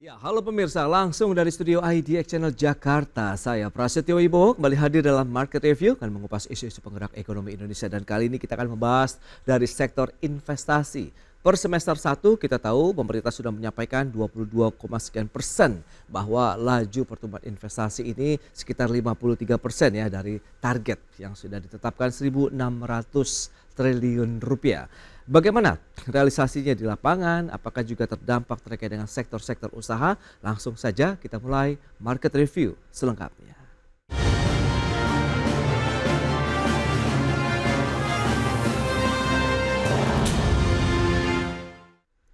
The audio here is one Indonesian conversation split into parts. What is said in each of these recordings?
Ya, halo pemirsa, langsung dari studio IDX Channel Jakarta. Saya Prasetyo Wibowo kembali hadir dalam Market Review akan mengupas isu-isu penggerak ekonomi Indonesia dan kali ini kita akan membahas dari sektor investasi. Per semester 1 kita tahu pemerintah sudah menyampaikan 22, sekian persen bahwa laju pertumbuhan investasi ini sekitar 53% ya dari target yang sudah ditetapkan 1.600 triliun rupiah. Bagaimana realisasinya di lapangan? Apakah juga terdampak terkait dengan sektor-sektor usaha? Langsung saja kita mulai market review selengkapnya.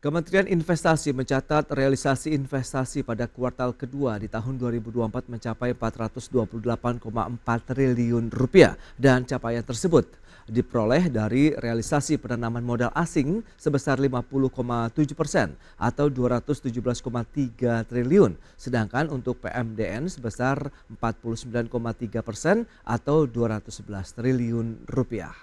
Kementerian Investasi mencatat realisasi investasi pada kuartal kedua di tahun 2024 mencapai 428,4 triliun rupiah dan capaian tersebut diperoleh dari realisasi penanaman modal asing sebesar 50,7% atau 217,3 triliun, sedangkan untuk PMDN sebesar 49,3% atau 211 triliun rupiah.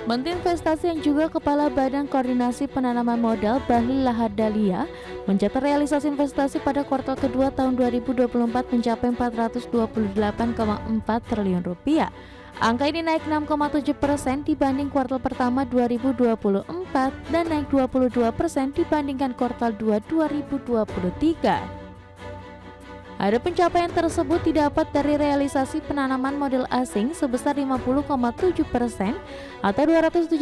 Menteri Investasi yang juga Kepala Badan Koordinasi Penanaman Modal Bahlil Lahadalia mencatat realisasi investasi pada kuartal kedua tahun 2024 mencapai 428,4 triliun rupiah. Angka ini naik 6,7% dibanding kuartal pertama 2024 dan naik 22% dibandingkan kuartal 2 2023. Ada pencapaian tersebut didapat dari realisasi penanaman modal asing sebesar 50,7% atau 217,3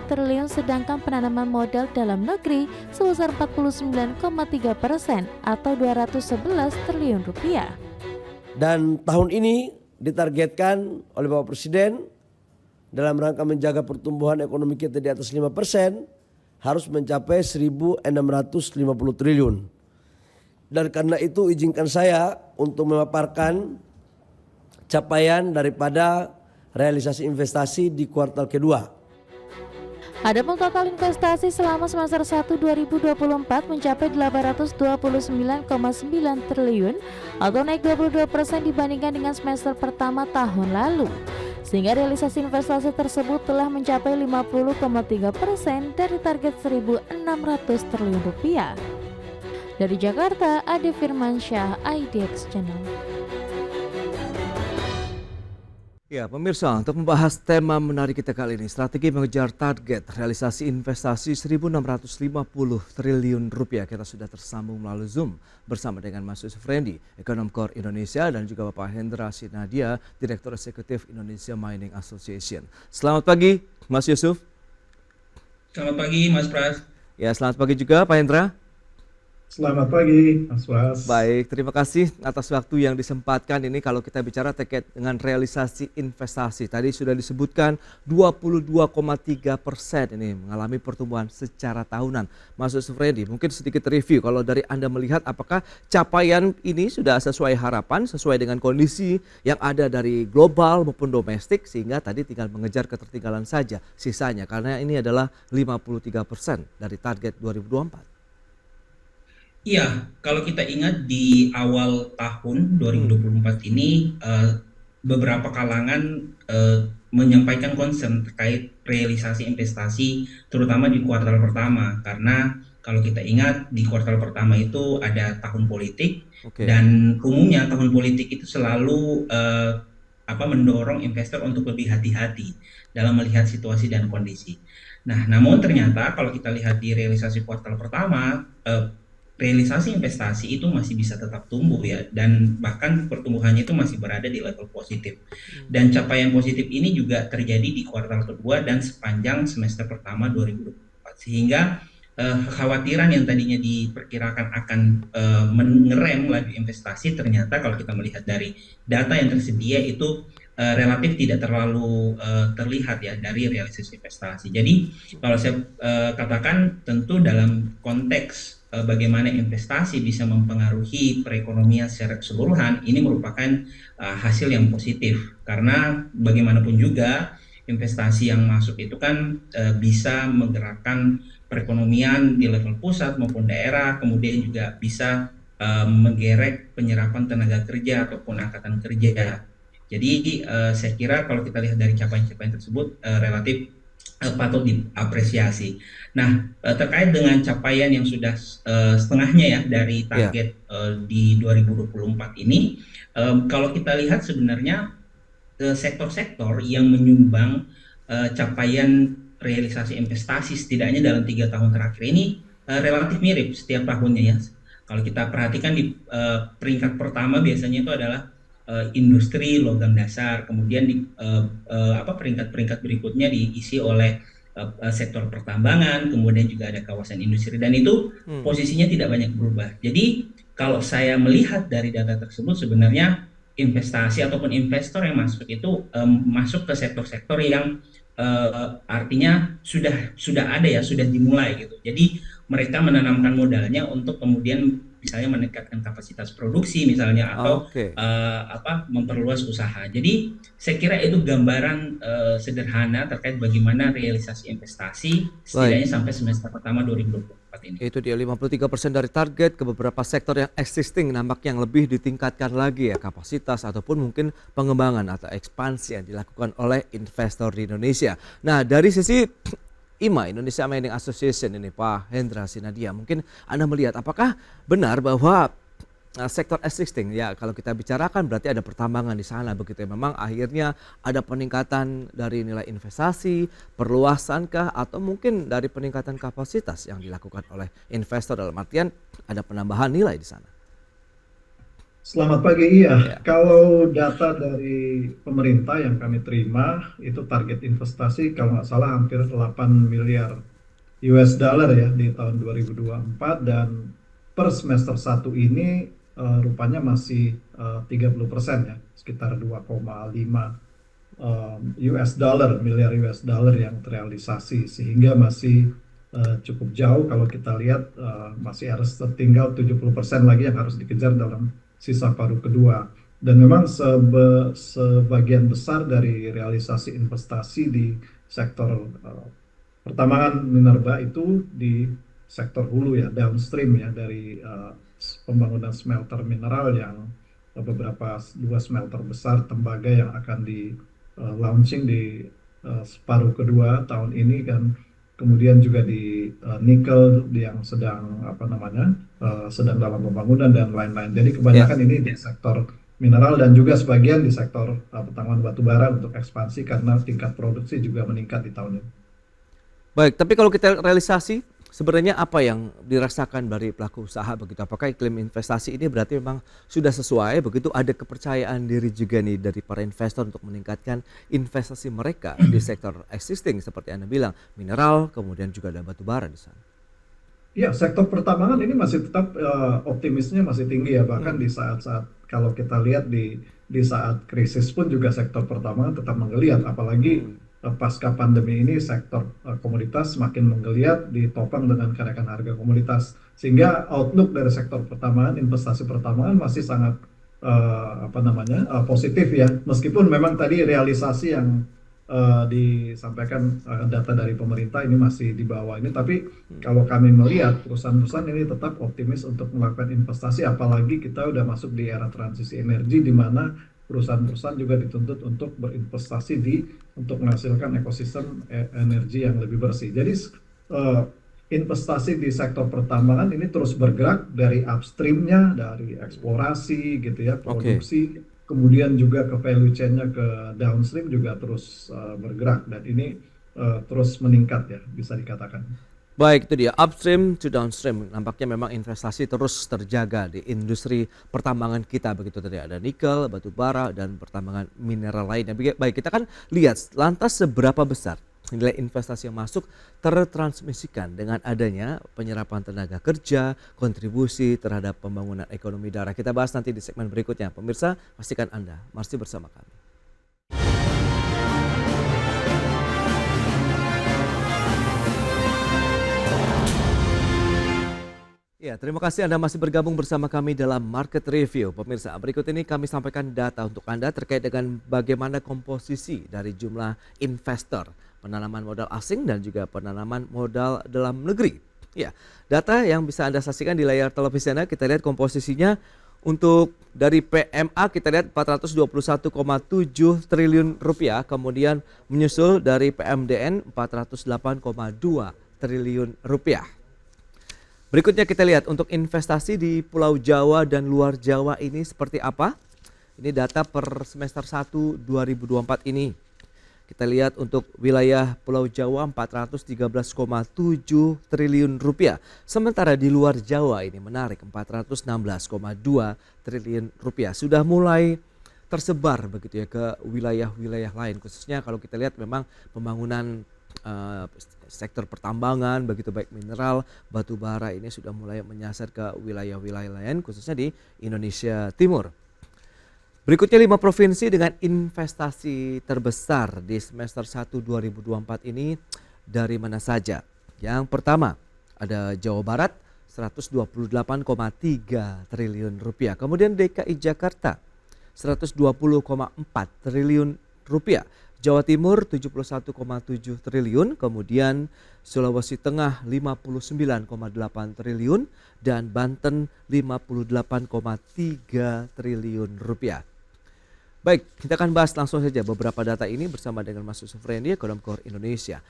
triliun, sedangkan penanaman modal dalam negeri sebesar 49,3% atau 211 triliun rupiah. Dan tahun ini ditargetkan oleh Bapak Presiden dalam rangka menjaga pertumbuhan ekonomi kita di atas 5% harus mencapai 1.650 triliun. Dan karena itu izinkan saya untuk memaparkan capaian daripada realisasi investasi di kuartal kedua. Adapun total investasi selama semester 1 2024 mencapai 829,9 triliun atau naik 22% dibandingkan dengan semester pertama tahun lalu. Sehingga realisasi investasi tersebut telah mencapai 50,3% dari target 1.600 triliun rupiah. Dari Jakarta, Ade Firmansyah, IDX Channel. Ya, pemirsa, untuk membahas tema menarik kita kali ini, strategi mengejar target realisasi investasi 1.650 triliun rupiah. Kita sudah tersambung melalui Zoom bersama dengan Mas Yusuf Rendi, Ekonom Core Indonesia, dan juga Bapak Hendra Sinadia, Direktur Eksekutif Indonesia Mining Association. Selamat pagi, Mas Yusuf. Selamat pagi, Mas Pras. Ya, selamat pagi juga, Pak Hendra. Selamat pagi, Mas Pras. Baik, terima kasih atas waktu yang disempatkan ini. Kalau kita bicara terkait dengan realisasi investasi, tadi sudah disebutkan 22,3% ini mengalami pertumbuhan secara tahunan. Mas Yusuf Rendi, mungkin sedikit review kalau dari Anda melihat apakah capaian ini sudah sesuai harapan, sesuai dengan kondisi yang ada dari global maupun domestik, sehingga tadi tinggal mengejar ketertinggalan saja sisanya, karena ini adalah 53% dari target 2024. Iya, kalau kita ingat di awal tahun 2024 ini beberapa kalangan menyampaikan concern terkait realisasi investasi terutama di kuartal pertama, karena kalau kita ingat di kuartal pertama itu ada tahun politik. Dan umumnya tahun politik itu selalu mendorong investor untuk lebih hati-hati dalam melihat situasi dan kondisi. Nah, namun ternyata kalau kita lihat di realisasi kuartal pertama, realisasi investasi itu masih bisa tetap tumbuh ya, dan bahkan pertumbuhannya itu masih berada di level positif. Dan capaian positif ini juga terjadi di kuartal kedua dan sepanjang semester pertama 2024, sehingga kekhawatiran yang tadinya diperkirakan akan mengerem laju investasi, ternyata kalau kita melihat dari data yang tersedia itu relatif tidak terlalu terlihat ya dari realisasi investasi. Jadi kalau saya katakan, tentu dalam konteks bagaimana investasi bisa mempengaruhi perekonomian secara keseluruhan, ini merupakan hasil yang positif, karena bagaimanapun juga investasi yang masuk itu kan bisa menggerakkan perekonomian di level pusat maupun daerah, kemudian juga bisa menggerek penyerapan tenaga kerja ataupun angkatan kerja. Jadi saya kira kalau kita lihat dari capaian-capaian tersebut relatif patut diapresiasi. Nah, terkait dengan capaian yang sudah setengahnya ya dari Ya, target di 2024 ini, kalau kita lihat sebenarnya sektor-sektor yang menyumbang capaian realisasi investasi setidaknya dalam 3 tahun terakhir ini relatif mirip setiap tahunnya ya. Kalau kita perhatikan di peringkat pertama biasanya itu adalah industri logam dasar, kemudian di peringkat-peringkat berikutnya diisi oleh sektor pertambangan, kemudian juga ada kawasan industri dan itu hmm, posisinya tidak banyak berubah. Jadi kalau saya melihat dari data tersebut sebenarnya investasi ataupun investor yang masuk itu masuk ke sektor-sektor yang artinya sudah ada ya, sudah dimulai gitu. Jadi mereka menanamkan modalnya untuk kemudian misalnya meningkatkan kapasitas produksi misalnya atau oke, memperluas usaha. Jadi saya kira itu gambaran sederhana terkait bagaimana realisasi investasi baik. setidaknya sampai semester pertama 2024 ini. Itu dia 53% dari target ke beberapa sektor yang existing nampaknya yang lebih ditingkatkan lagi ya kapasitas ataupun mungkin pengembangan atau ekspansi yang dilakukan oleh investor di Indonesia. Nah dari sisi IMA Indonesia Mining Association ini Pak Hendra Sinadia, mungkin Anda melihat apakah benar bahwa sektor existing ya kalau kita bicarakan berarti ada pertambangan di sana begitu ya. Memang akhirnya ada peningkatan dari nilai investasi, perluasankah atau mungkin dari peningkatan kapasitas yang dilakukan oleh investor dalam artian ada penambahan nilai di sana. Selamat pagi. Iya, Ya. kalau data dari pemerintah yang kami terima itu target investasi kalau nggak salah hampir 8 miliar US dollar ya di tahun 2024 dan per semester 1 ini rupanya masih 30% ya, sekitar 2,5 US dollar, miliar US dollar yang terrealisasi sehingga masih cukup jauh kalau kita lihat masih harus tertinggal 70% lagi yang harus dikejar dalam sisa paruh kedua. Dan memang sebagian besar dari realisasi investasi di sektor pertambangan minerba itu di sektor hulu ya, downstream ya dari pembangunan smelter mineral yang beberapa dua smelter besar tembaga yang akan di launching di separuh kedua tahun ini kan kemudian juga di nikel yang sedang sedang dalam pembangunan dan lain-lain. Jadi Ya. kebanyakan ini di sektor mineral dan juga sebagian di sektor pertambangan batu bara untuk ekspansi karena tingkat produksi juga meningkat di tahun ini. Baik, tapi kalau kita realisasi sebenarnya apa yang dirasakan dari pelaku usaha begitu? Apakah iklim investasi ini berarti memang sudah sesuai begitu? Ada kepercayaan diri juga nih dari para investor untuk meningkatkan investasi mereka di sektor existing seperti Anda bilang, mineral, kemudian juga ada batu bara di sana. Ya, sektor pertambangan ini masih tetap optimisnya masih tinggi ya. Bahkan Hmm, di saat-saat kalau kita lihat di saat krisis pun juga sektor pertambangan tetap menggeliat. Apalagi hmm, pasca pandemi ini sektor komoditas semakin menggeliat ditopang dengan kenaikan harga komoditas. Sehingga outlook dari sektor pertambangan, investasi pertambangan masih sangat positif ya. Meskipun memang tadi realisasi yang disampaikan data dari pemerintah ini masih di bawah ini, tapi kalau kami melihat perusahaan-perusahaan ini tetap optimis untuk melakukan investasi, apalagi kita udah masuk di era transisi energi di mana perusahaan-perusahaan juga dituntut untuk berinvestasi untuk menghasilkan ekosistem energi yang lebih bersih. Jadi investasi di sektor pertambangan ini terus bergerak dari upstreamnya, dari eksplorasi gitu ya, oke. produksi, kemudian juga ke value chain-nya ke downstream juga terus bergerak dan ini terus meningkat ya bisa dikatakan. Baik, itu dia upstream to downstream. Nampaknya memang investasi terus terjaga di industri pertambangan kita begitu tadi ada nikel, batu bara dan pertambangan mineral lainnya. Baik, kita kan lihat lantas seberapa besar nilai investasi yang masuk tertransmisikan dengan adanya penyerapan tenaga kerja, kontribusi terhadap pembangunan ekonomi daerah. Kita bahas nanti di segmen berikutnya. Pemirsa, pastikan Anda masih bersama kami. Ya, terima kasih Anda masih bergabung bersama kami dalam Market Review. Pemirsa, berikut ini kami sampaikan data untuk Anda terkait dengan bagaimana komposisi dari jumlah investor, penanaman modal asing dan juga penanaman modal dalam negeri. Ya, data yang bisa Anda saksikan di layar televisi Anda, kita lihat komposisinya Untuk dari PMA kita lihat 421,7 triliun rupiah, kemudian menyusul dari PMDN 408,2 triliun rupiah. Berikutnya kita lihat untuk investasi di Pulau Jawa dan luar Jawa ini seperti apa. Ini data per semester 1 2024 ini. Kita lihat untuk wilayah Pulau Jawa 413,7 triliun rupiah. Sementara di luar Jawa ini menarik 416,2 triliun rupiah. Sudah mulai tersebar begitu ya ke wilayah-wilayah lain. Khususnya kalau kita lihat memang pembangunan sektor pertambangan begitu baik mineral, batu bara ini sudah mulai menyasar ke wilayah-wilayah lain khususnya di Indonesia Timur. Berikutnya 5 provinsi dengan investasi terbesar di semester 1 2024 ini dari mana saja? Yang pertama ada Jawa Barat 128,3 triliun rupiah. Kemudian DKI Jakarta 120,4 triliun rupiah. Jawa Timur 71,7 triliun, kemudian Sulawesi Tengah 59,8 triliun dan Banten 58,3 triliun rupiah. Baik, kita akan bahas langsung saja beberapa data ini bersama dengan Mas Yusuf Rendy, Ekonom Core Indonesia.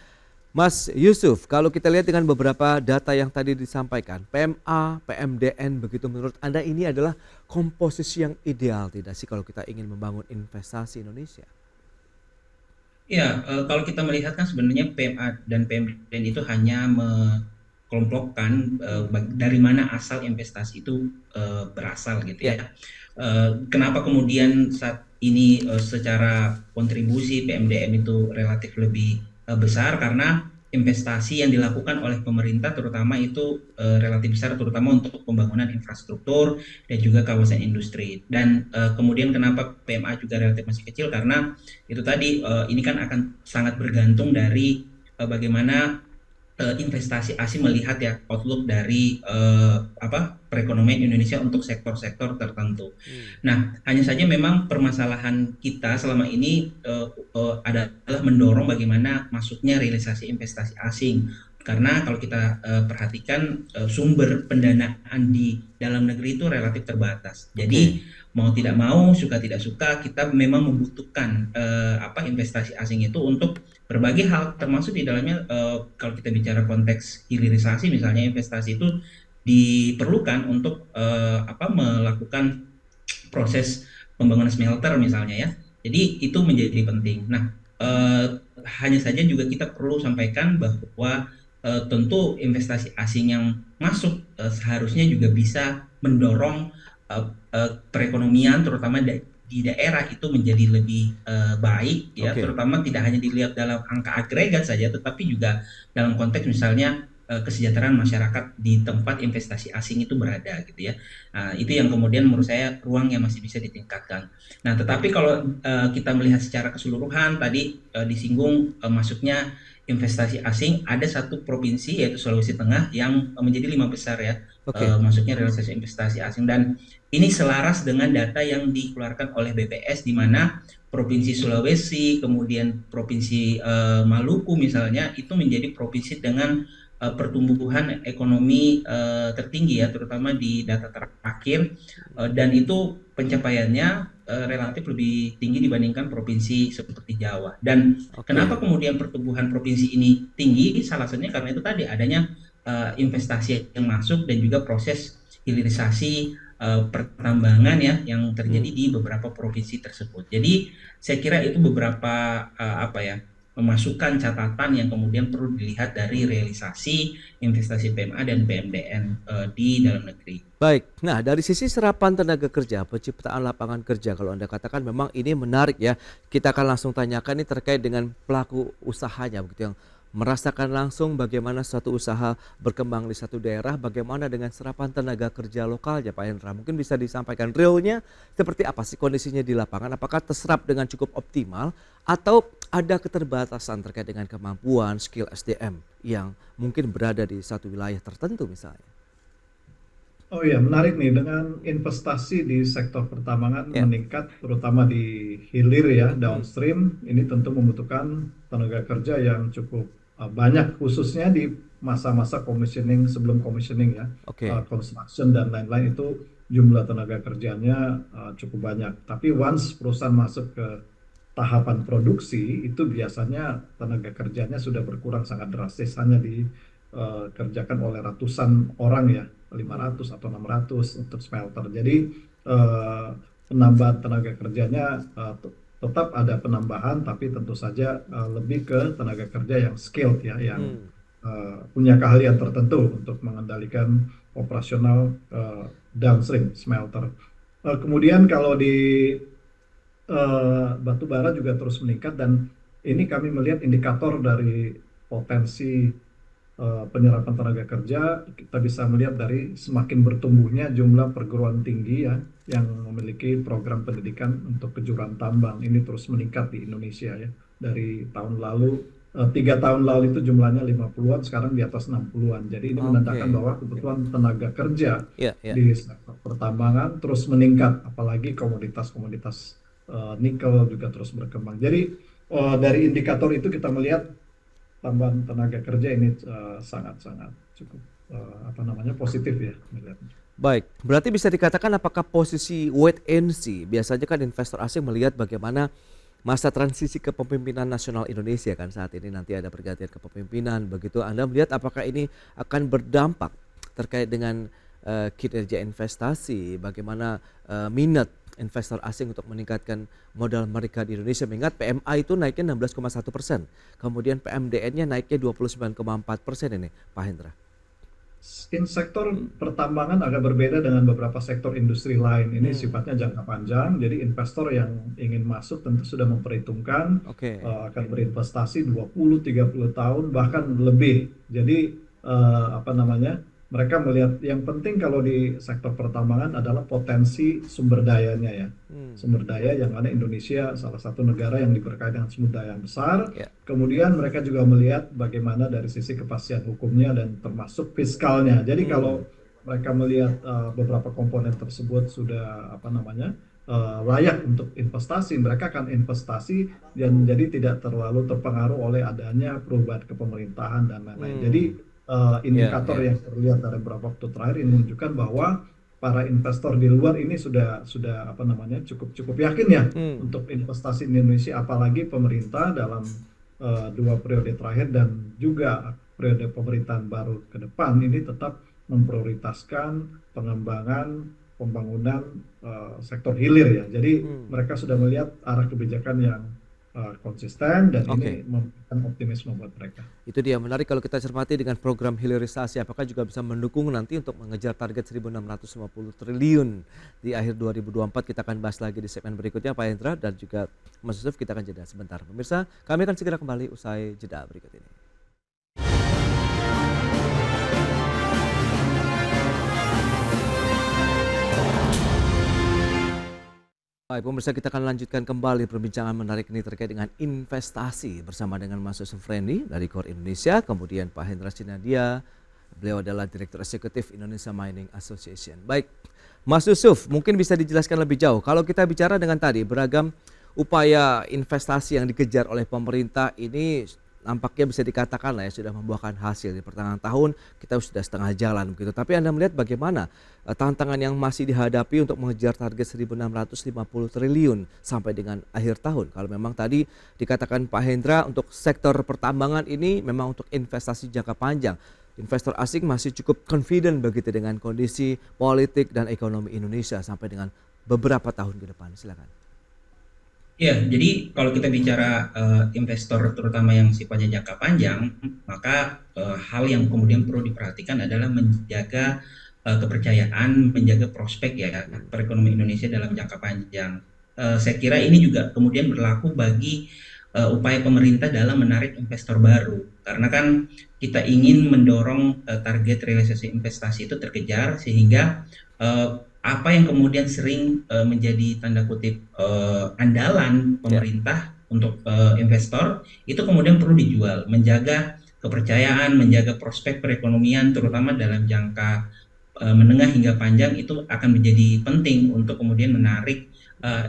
Mas Yusuf, kalau kita lihat dengan beberapa data yang tadi disampaikan, PMA, PMDN, begitu menurut Anda ini adalah komposisi yang ideal tidak sih kalau kita ingin membangun investasi Indonesia? Ya, kalau kita melihat kan sebenarnya PMA dan PMDN itu hanya mengelompokkan dari mana asal investasi itu berasal gitu ya. Kenapa kemudian saat ini secara kontribusi PMDN itu relatif lebih besar karena investasi yang dilakukan oleh pemerintah terutama itu relatif besar terutama untuk pembangunan infrastruktur dan juga kawasan industri dan kemudian kenapa PMA juga relatif masih kecil karena itu tadi ini kan akan sangat bergantung dari bagaimana investasi asing melihat ya outlook dari perekonomian Indonesia untuk sektor-sektor tertentu. Nah, hanya saja memang permasalahan kita selama ini adalah mendorong bagaimana masuknya realisasi investasi asing. Karena kalau kita perhatikan sumber pendanaan di dalam negeri itu relatif terbatas. Jadi mau tidak mau, suka tidak suka, kita memang membutuhkan investasi asing itu untuk berbagai hal, termasuk di dalamnya kalau kita bicara konteks hilirisasi misalnya investasi itu diperlukan untuk melakukan proses pembangunan smelter misalnya ya. Jadi itu menjadi penting. Nah, hanya saja juga kita perlu sampaikan bahwa tentu investasi asing yang masuk seharusnya juga bisa mendorong perekonomian terutama di daerah itu menjadi lebih baik ya, terutama tidak hanya dilihat dalam angka agregat saja tetapi juga dalam konteks misalnya kesejahteraan masyarakat di tempat investasi asing itu berada gitu ya. Itu yang kemudian menurut saya ruang yang masih bisa ditingkatkan. Nah, tetapi kalau kita melihat secara keseluruhan tadi disinggung masuknya investasi asing, ada satu provinsi yaitu Sulawesi Tengah yang menjadi 5 besar ya masuknya realisasi investasi asing dan ini selaras dengan data yang dikeluarkan oleh BPS di mana Provinsi Sulawesi, kemudian Provinsi Maluku misalnya itu menjadi provinsi dengan pertumbuhan ekonomi tertinggi ya terutama di data terakhir dan itu pencapaiannya relatif lebih tinggi dibandingkan provinsi seperti Jawa dan kenapa kemudian pertumbuhan provinsi ini tinggi salah satunya karena itu tadi adanya investasi yang masuk dan juga proses hilirisasi pertambangan ya yang terjadi di beberapa provinsi tersebut. Jadi saya kira itu beberapa memasukkan catatan yang kemudian perlu dilihat dari realisasi investasi PMA dan PMDN di dalam negeri. Baik, nah dari sisi serapan tenaga kerja, penciptaan lapangan kerja, kalau Anda katakan memang ini menarik ya, kita akan langsung tanyakan ini terkait dengan pelaku usahanya begitu yang merasakan langsung bagaimana suatu usaha berkembang di satu daerah, bagaimana dengan serapan tenaga kerja lokalnya Pak Hendra. Mungkin bisa disampaikan realnya seperti apa sih kondisinya di lapangan, apakah terserap dengan cukup optimal atau ada keterbatasan terkait dengan kemampuan skill SDM yang mungkin berada di satu wilayah tertentu misalnya. Oh iya, menarik nih dengan investasi di sektor pertambangan meningkat terutama di hilir ya, downstream ini tentu membutuhkan tenaga kerja yang cukup banyak khususnya di masa-masa commissioning sebelum commissioning ya, construction dan lain-lain itu jumlah tenaga kerjanya cukup banyak. Tapi once perusahaan masuk ke tahapan produksi, itu biasanya tenaga kerjanya sudah berkurang sangat drastis, hanya dikerjakan oleh ratusan orang ya, 500 atau 600 untuk smelter. Jadi eh, penambahan tenaga kerjanya tetap ada penambahan, tapi tentu saja lebih ke tenaga kerja yang skilled ya, yang punya keahlian tertentu untuk mengendalikan operasional downstream smelter. Kemudian kalau di batu bara juga terus meningkat, dan ini kami melihat indikator dari potensi penyerapan tenaga kerja. Kita bisa melihat dari semakin bertumbuhnya jumlah perguruan tinggi ya yang memiliki program pendidikan untuk kejuruan tambang. Ini terus meningkat di Indonesia ya. Dari tahun lalu, 3 tahun lalu itu jumlahnya 50-an, sekarang di atas 60-an. Jadi ini menandakan bahwa kebutuhan tenaga kerja di sektor pertambangan terus meningkat, apalagi komoditas-komoditas nikel juga terus berkembang. Jadi dari indikator itu kita melihat tambahan tenaga kerja ini sangat-sangat cukup positif ya melihatnya. Baik, berarti bisa dikatakan apakah posisi wait and see? Biasanya kan investor asing melihat bagaimana masa transisi kepemimpinan nasional Indonesia kan saat ini, nanti ada pergantian kepemimpinan. Begitu Anda melihat apakah ini akan berdampak terkait dengan kinerja investasi, bagaimana minat investor asing untuk meningkatkan modal mereka di Indonesia, mengingat PMI itu naiknya 16,1%, kemudian PMDN-nya naiknya 29,4% ini, Pak Hendra. In sektor pertambangan agak berbeda dengan beberapa sektor industri lain. Ini sifatnya jangka panjang, jadi investor yang ingin masuk tentu sudah memperhitungkan akan berinvestasi 20-30 tahun bahkan lebih. Jadi mereka melihat yang penting kalau di sektor pertambangan adalah potensi sumber dayanya ya. Sumber daya yang mana Indonesia salah satu negara yang diberkahi dengan sumber daya yang besar. Kemudian mereka juga melihat bagaimana dari sisi kepastian hukumnya dan termasuk fiskalnya. Jadi kalau mereka melihat beberapa komponen tersebut sudah layak untuk investasi, mereka akan investasi dan jadi tidak terlalu terpengaruh oleh adanya perubahan kepemerintahan dan lain-lain. Jadi indikator yang terlihat dari beberapa waktu terakhir ini menunjukkan bahwa para investor di luar ini sudah cukup yakin ya untuk investasi di Indonesia, apalagi pemerintah dalam 2 periode terakhir dan juga periode pemerintahan baru ke depan ini tetap memprioritaskan pengembangan pembangunan sektor hilir ya. Jadi mereka sudah melihat arah kebijakan yang konsisten dan ini memberikan optimisme buat mereka. Itu dia, menarik kalau kita cermati dengan program hilirisasi, apakah juga bisa mendukung nanti untuk mengejar target 1.650 triliun di akhir 2024. Kita akan bahas lagi di segmen berikutnya Pak Hendra dan juga Mas Yusuf. Kita akan jeda sebentar. Pemirsa, kami akan segera kembali usai jeda berikut ini. Baik, pemirsa, kita akan lanjutkan kembali perbincangan menarik ini terkait dengan investasi bersama dengan Mas Yusuf Rendy dari Core Indonesia, kemudian Pak Hendra Sinadia, beliau adalah Direktur Eksekutif Indonesia Mining Association. Baik, Mas Yusuf, mungkin bisa dijelaskan lebih jauh. Kalau kita bicara dengan tadi beragam upaya investasi yang dikejar oleh pemerintah ini nampaknya bisa dikatakan lah ya sudah membuahkan hasil. Di pertengahan tahun kita sudah setengah jalan begitu. Tapi Anda melihat bagaimana tantangan yang masih dihadapi untuk mengejar target 1.650 triliun sampai dengan akhir tahun. Kalau memang tadi dikatakan Pak Hendra untuk sektor pertambangan ini memang untuk investasi jangka panjang. Investor asing masih cukup confident begitu dengan kondisi politik dan ekonomi Indonesia sampai dengan beberapa tahun ke depan. Silakan. Ya, jadi kalau kita bicara investor terutama yang sifatnya jangka panjang, maka hal yang kemudian perlu diperhatikan adalah menjaga kepercayaan, menjaga prospek ya perekonomian Indonesia dalam jangka panjang. Saya kira ini juga kemudian berlaku bagi upaya pemerintah dalam menarik investor baru, karena kan kita ingin mendorong target realisasi investasi itu terkejar sehingga apa yang kemudian sering menjadi tanda kutip andalan pemerintah untuk investor itu kemudian perlu dijual, menjaga kepercayaan, menjaga prospek perekonomian terutama dalam jangka menengah hingga panjang itu akan menjadi penting untuk kemudian menarik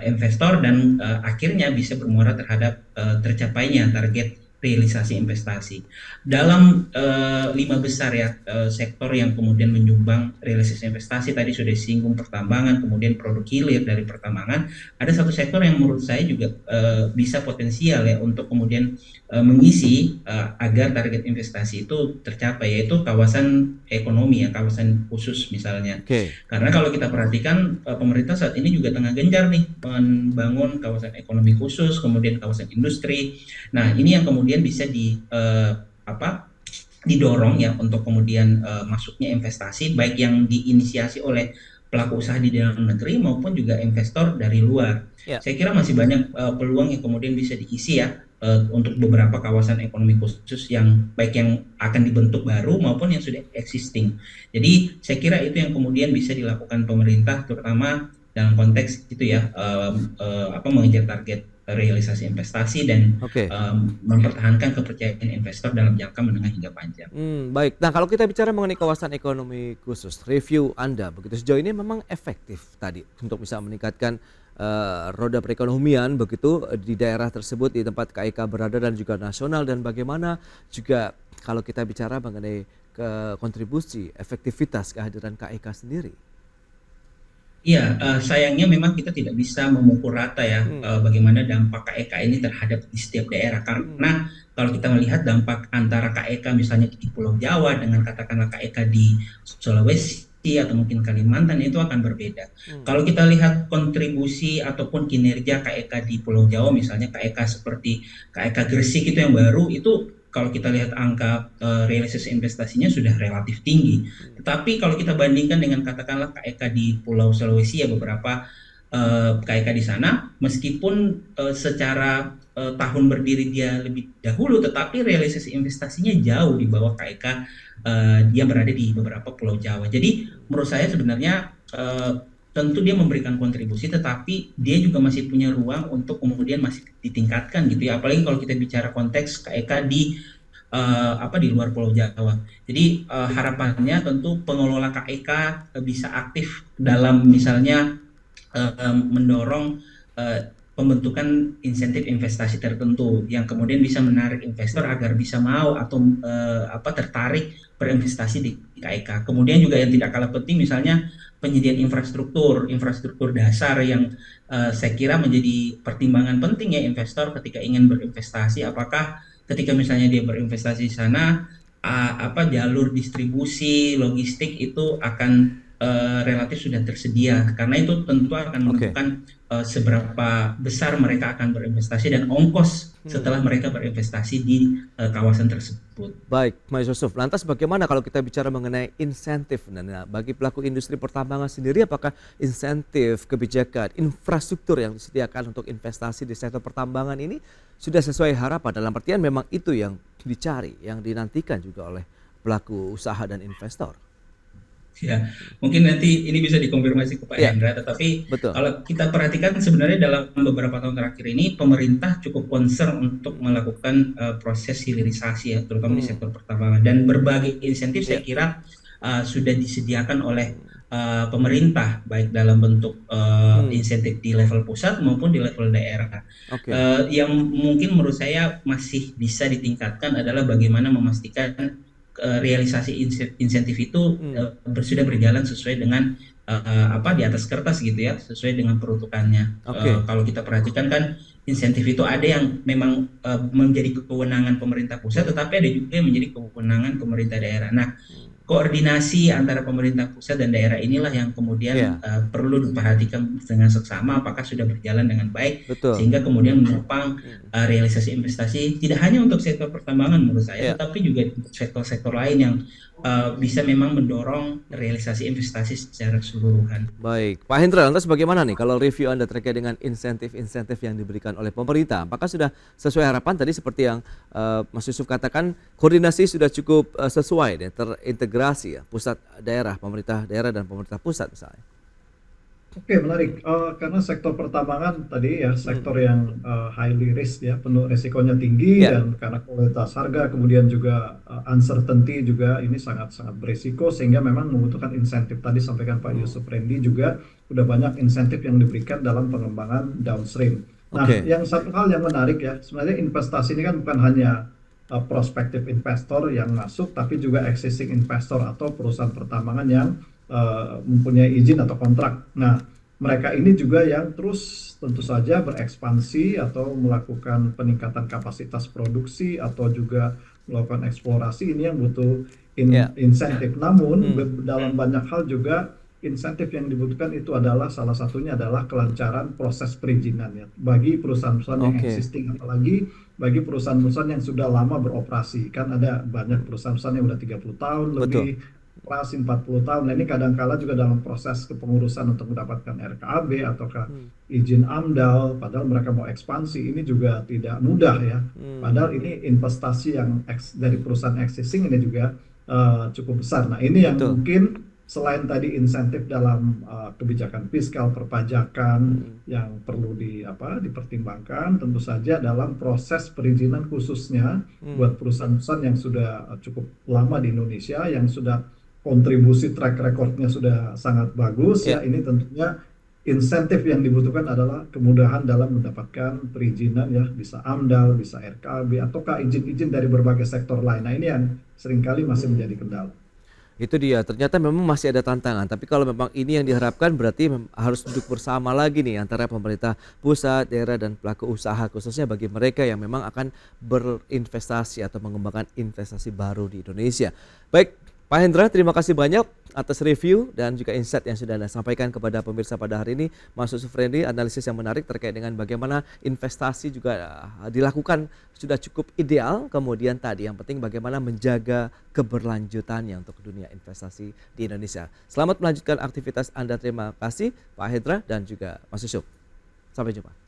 investor dan akhirnya bisa bermuara terhadap tercapainya target realisasi investasi. Dalam 5 besar ya sektor yang kemudian menyumbang realisasi investasi tadi sudah disinggung pertambangan, kemudian produk hilir dari pertambangan. Ada satu sektor yang menurut saya juga bisa potensial ya untuk kemudian mengisi agar target investasi itu tercapai, yaitu kawasan ekonomi ya, kawasan khusus misalnya. Oke. Karena kalau kita perhatikan pemerintah saat ini juga tengah gencar nih membangun kawasan ekonomi khusus, kemudian kawasan industri. Nah, ini yang kemudian bisa didorong ya untuk kemudian masuknya investasi baik yang diinisiasi oleh pelaku usaha di dalam negeri maupun juga investor dari luar. Ya. Saya kira masih banyak peluang yang kemudian bisa diisi ya untuk beberapa kawasan ekonomi khusus yang baik yang akan dibentuk baru maupun yang sudah existing. Jadi saya kira itu yang kemudian bisa dilakukan pemerintah terutama dalam konteks itu ya mengejar target realisasi investasi dan Oke. mempertahankan kepercayaan investor dalam jangka menengah hingga panjang. Baik. Nah, kalau kita bicara mengenai kawasan ekonomi khusus, review Anda begitu sejauh ini memang efektif tadi untuk bisa meningkatkan roda perekonomian begitu di daerah tersebut di tempat KEK berada dan juga nasional, dan bagaimana juga kalau kita bicara mengenai kontribusi efektivitas kehadiran KEK sendiri. Iya, sayangnya memang kita tidak bisa memukul rata ya bagaimana dampak KEK ini terhadap di setiap daerah. Karena kalau kita melihat dampak antara KEK misalnya di Pulau Jawa dengan katakanlah KEK di Sulawesi atau mungkin Kalimantan itu akan berbeda. Kalau kita lihat kontribusi ataupun kinerja KEK di Pulau Jawa misalnya KEK seperti KEK Gresik itu yang baru itu kalau kita lihat angka realisasi investasinya sudah relatif tinggi. Tetapi kalau kita bandingkan dengan katakanlah KEK di Pulau Sulawesi ya beberapa KEK di sana meskipun secara tahun berdiri dia lebih dahulu tetapi realisasi investasinya jauh di bawah KEK dia berada di beberapa Pulau Jawa. Jadi menurut saya sebenarnya tentu dia memberikan kontribusi tetapi dia juga masih punya ruang untuk kemudian masih ditingkatkan gitu ya, apalagi kalau kita bicara konteks KEK di luar Pulau Jawa. Jadi harapannya tentu pengelola KEK bisa aktif dalam misalnya mendorong pembentukan insentif investasi tertentu yang kemudian bisa menarik investor agar bisa mau atau tertarik berinvestasi di KEK. Kemudian juga yang tidak kalah penting misalnya penyediaan infrastruktur dasar yang saya kira menjadi pertimbangan penting ya investor ketika ingin berinvestasi. Apakah ketika misalnya dia berinvestasi di sana jalur distribusi logistik itu akan relatif sudah tersedia, karena itu tentu akan menentukan seberapa besar mereka akan berinvestasi dan ongkos setelah mereka berinvestasi di kawasan tersebut. Baik, Mas Yusuf. Lantas bagaimana kalau kita bicara mengenai insentif? Nah, bagi pelaku industri pertambangan sendiri, apakah insentif, kebijakan, infrastruktur yang disediakan untuk investasi di sektor pertambangan ini sudah sesuai harapan? Dalam artian memang itu yang dicari, yang dinantikan juga oleh pelaku usaha dan investor. Ya, mungkin nanti ini bisa dikonfirmasi ke Pak Hendra, tetapi kalau kita perhatikan sebenarnya dalam beberapa tahun terakhir ini pemerintah cukup concern untuk melakukan proses hilirisasi ya, terutama di sektor pertambangan, dan berbagai insentif saya kira sudah disediakan oleh pemerintah baik dalam bentuk insentif di level pusat maupun di level daerah. Yang mungkin menurut saya masih bisa ditingkatkan adalah bagaimana memastikan realisasi insentif itu sudah berjalan sesuai dengan di atas kertas gitu ya, sesuai dengan peruntukannya. Kalau kita perhatikan kan insentif itu ada yang memang menjadi kewenangan pemerintah pusat, tetapi ada juga yang menjadi kewenangan pemerintah daerah. Nah, koordinasi antara pemerintah pusat dan daerah inilah yang kemudian perlu diperhatikan dengan seksama apakah sudah berjalan dengan baik, sehingga kemudian menopang realisasi investasi tidak hanya untuk sektor pertambangan menurut saya, tetapi juga sektor-sektor lain yang bisa memang mendorong realisasi investasi secara keseluruhan. Baik, Pak Hendra, lantas bagaimana nih kalau review Anda terkait dengan insentif-insentif yang diberikan oleh pemerintah? Apakah sudah sesuai harapan? Tadi seperti yang Mas Yusuf katakan, koordinasi sudah cukup sesuai dan terintegrasi ya, pusat daerah, pemerintah daerah dan pemerintah pusat misalnya. Oke, menarik. Karena sektor pertambangan tadi ya sektor yang highly risk ya, penuh resikonya tinggi dan karena kualitas harga, kemudian juga uncertainty juga ini sangat-sangat berisiko, sehingga memang membutuhkan insentif. Tadi sampaikan Pak Yusuf Rendy juga udah banyak insentif yang diberikan dalam pengembangan downstream. Nah, Oke. yang satu hal yang menarik ya, sebenarnya investasi ini kan bukan hanya prospective investor yang masuk, tapi juga existing investor atau perusahaan pertambangan yang mempunyai izin atau kontrak. Nah, mereka ini juga yang terus tentu saja berekspansi atau melakukan peningkatan kapasitas produksi atau juga melakukan eksplorasi, ini yang butuh Ya. insentif. Namun Hmm. dalam banyak hal juga insentif yang dibutuhkan itu adalah salah satunya adalah kelancaran proses perizinan ya bagi perusahaan-perusahaan yang Oke. existing, apalagi bagi perusahaan-perusahaan yang sudah lama beroperasi. Kan ada banyak perusahaan-perusahaan yang udah 30 tahun Betul. lebih, operasi 40 tahun. Nah, ini kadang-kala juga dalam proses kepengurusan untuk mendapatkan RKAB ataukah Hmm. izin AMDAL, padahal mereka mau ekspansi, ini juga tidak mudah ya. Padahal ini investasi yang dari perusahaan existing ini juga cukup besar. Nah, ini yang Betul. mungkin selain tadi insentif dalam kebijakan fiskal perpajakan yang perlu dipertimbangkan, tentu saja dalam proses perizinan khususnya buat perusahaan-perusahaan yang sudah cukup lama di Indonesia, yang sudah kontribusi track recordnya sudah sangat bagus Ya. ya, ini tentunya insentif yang dibutuhkan adalah kemudahan dalam mendapatkan perizinan ya, bisa AMDAL, bisa RKAB, ataukah izin-izin dari berbagai sektor lain. Nah, ini yang seringkali masih menjadi kendala. Itu dia, ternyata memang masih ada tantangan. Tapi kalau memang ini yang diharapkan berarti harus duduk bersama lagi nih antara pemerintah pusat, daerah dan pelaku usaha, khususnya bagi mereka yang memang akan berinvestasi atau mengembangkan investasi baru di Indonesia. Baik, Pak Hendra, terima kasih banyak atas review dan juga insight yang sudah Anda sampaikan kepada pemirsa pada hari ini. Mas Sufrendi, analisis yang menarik terkait dengan bagaimana investasi juga dilakukan sudah cukup ideal. Kemudian tadi yang penting bagaimana menjaga keberlanjutannya untuk dunia investasi di Indonesia. Selamat melanjutkan aktivitas Anda. Terima kasih Pak Hendra dan juga Mas Yusuf. Sampai jumpa.